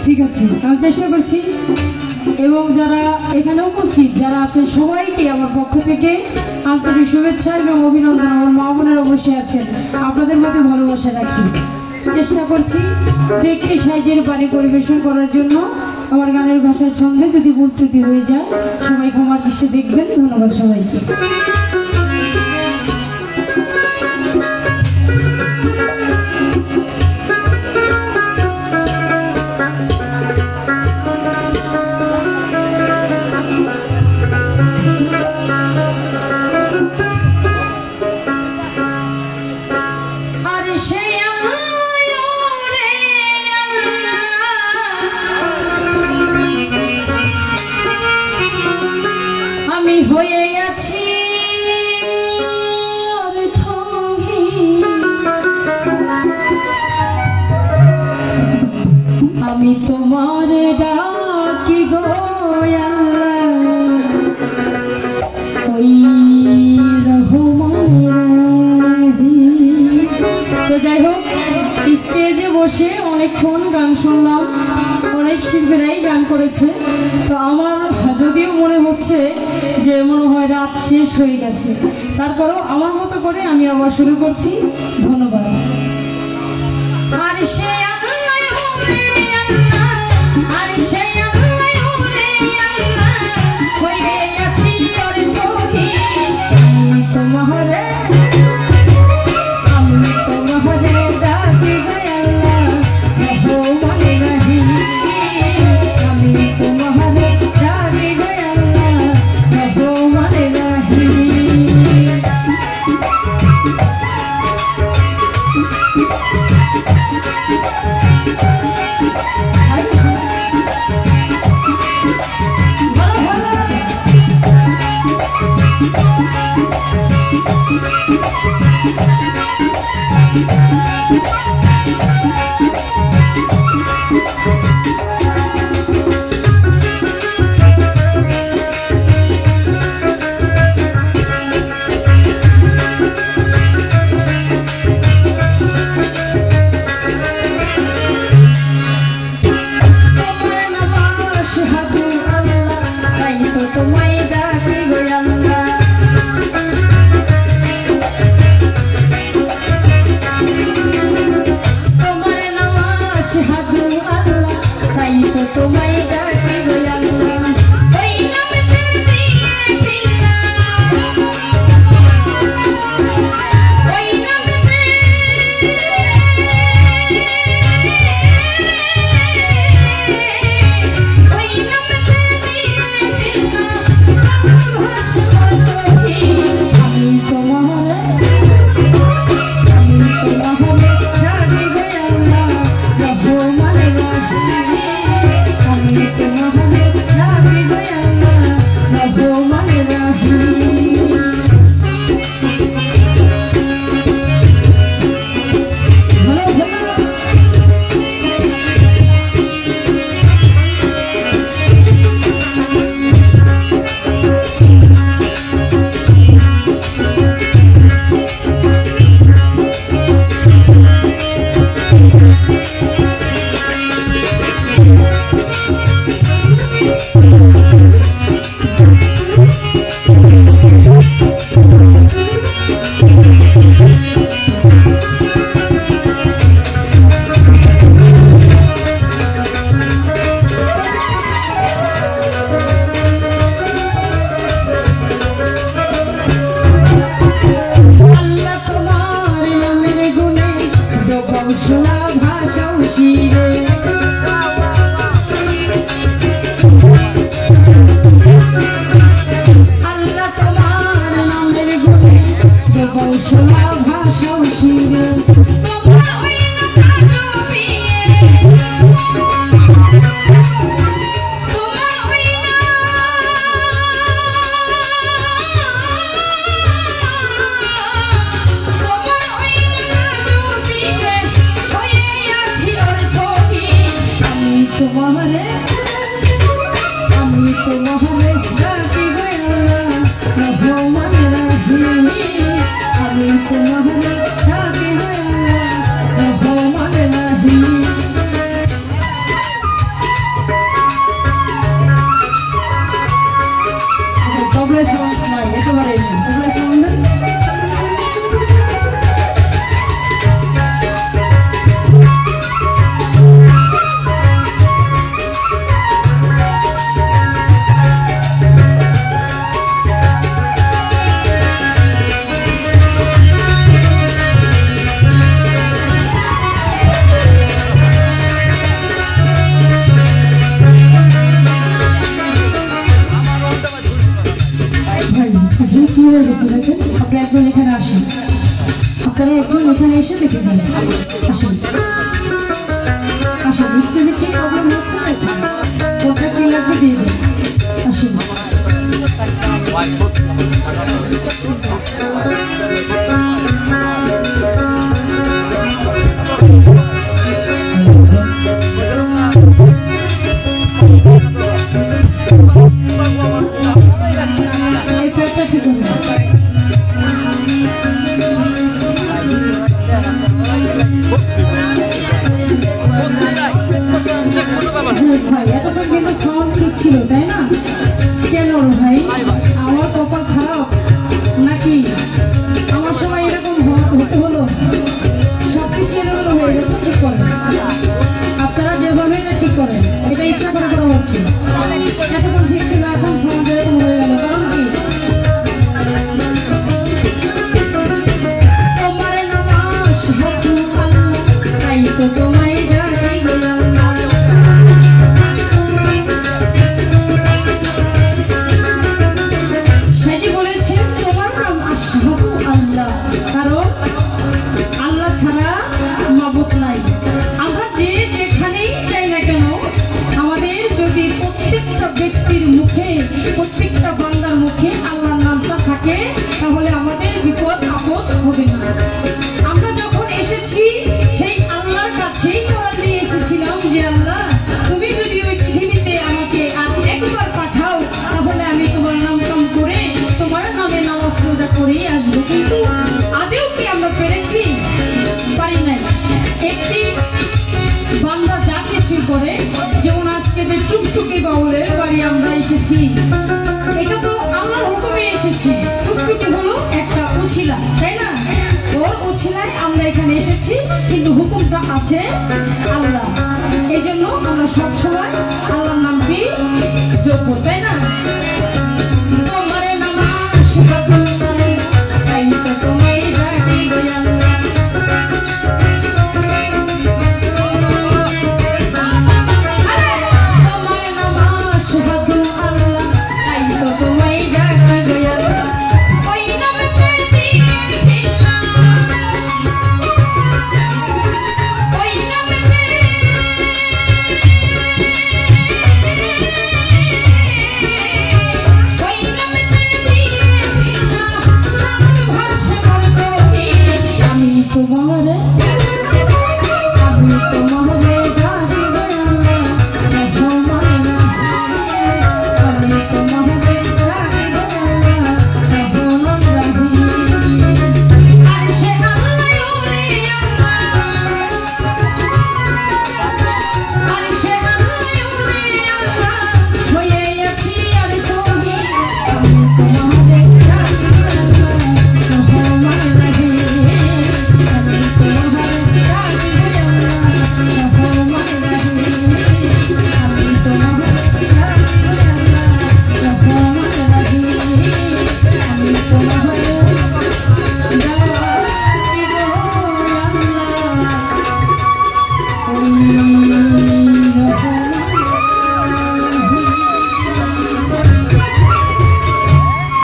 ঠিক আছে, আমি চেষ্টা করছি। এবং যারা এখানে উপস্থিত যারা আছেন সবাইকে আমার পক্ষ থেকে আন্তরিক শুভেচ্ছা এবং অভিনন্দন। আমার মা বোনের অবশ্যই আছেন, আপনাদের মধ্যে ভালোবাসা রাখি। চেষ্টা করছি একটি সাইজের পানি পরিবেশন করার জন্য। আমার গানের ভাষার ছন্দে যদি ভুল ত্রুটি হয়ে যায় সবাই ক্ষমার দৃষ্টি দেখবেন। ধন্যবাদ সবাইকে। আমি তোমার ডাকি গো আল্লাহ, ওই রহমানের। তো যাই হোক, স্টেজে বসে অনেকক্ষণ গান শুনলাম, অনেক শিল্পীরাই গান করেছে। তো আমার যদিও মনে হচ্ছে যে মনে হয় রাত শেষ হয়ে গেছে, তারপরেও আমার মতো করে আমি আবার শুরু করছি। ধন্যবাদ। আর সে গেছে দেখেন। আপনি একজন এখানে আসেন, আপনারা একজন এখানে এসে দেখে যান। আসেন আসেন, স্টেজে কি প্রবলেম হচ্ছে কোনটা কি লাগবে দিয়ে দেন। আসেন এই প্যাকটা ঠিক হবে। ভাই এতক্ষণ কিন্তু সাউন্ড ঠিক ছিল তাই না? কেন ভাই আমার কপাল খারাপ নাকি? আমার সময় এরকম হতে হলো, সবকিছু এলোমেলো হয়ে গেছে। ঠিক করেন আপনারা যেভাবে এটা ঠিক করেন, এটা ইচ্ছা করে করা হচ্ছে। এতক্ষণ ঠিক ছিল, এখন সাউন্ড এরকম হয়ে গেল, কারণ কি? তোমার নামাজ হাতু আল্লাহ, তাই তো তোমায় ডাকি গো আল্লাহ। সেটি বলেছেন তোমার নাম আশহাদু আল্লাহ, কারণ আল্লাহ ছাড়া মাবুদ নাই। আমরা যে যেখানেই যাই না কেন, আমাদের যদি প্রত্যেকটা ব্যক্তির মুখে, প্রত্যেকটা বান্দার মুখে আল্লাহর নামটা থাকে, তাহলে আমাদের বিপদ আপদ হবে না। আমরা যখন এসেছি সেই আল্লাহর কাছেই করার দিয়ে এসেছিলাম যে আল্লাহ তুমি যদি ওই পৃথিবীতে আমাকে আর একবার পাঠাও, তাহলে আমি তোমার নাম কাম করে তোমার নামে নামাজ রোজা করেই আসবো। কিন্তু আদেও কি আমরা পেরেছি? পারি নাই। একটি বান্দা যা কিছু করে, যেমন আজকে যে টুকটুকি বাউলের বাড়ি আমরা এসেছি, এটা তো আল্লাহর হুকুমে এসেছি। টুকটুকি হলো একটা উছিলা, তাই না? ওর উছিলায় আমরা এখানে এসেছি, কিন্তু হুকুমটা আছে আল্লাহ। এই জন্য আমরা সবসময় আল্লাহর নামটি যোগ্য, তাই না?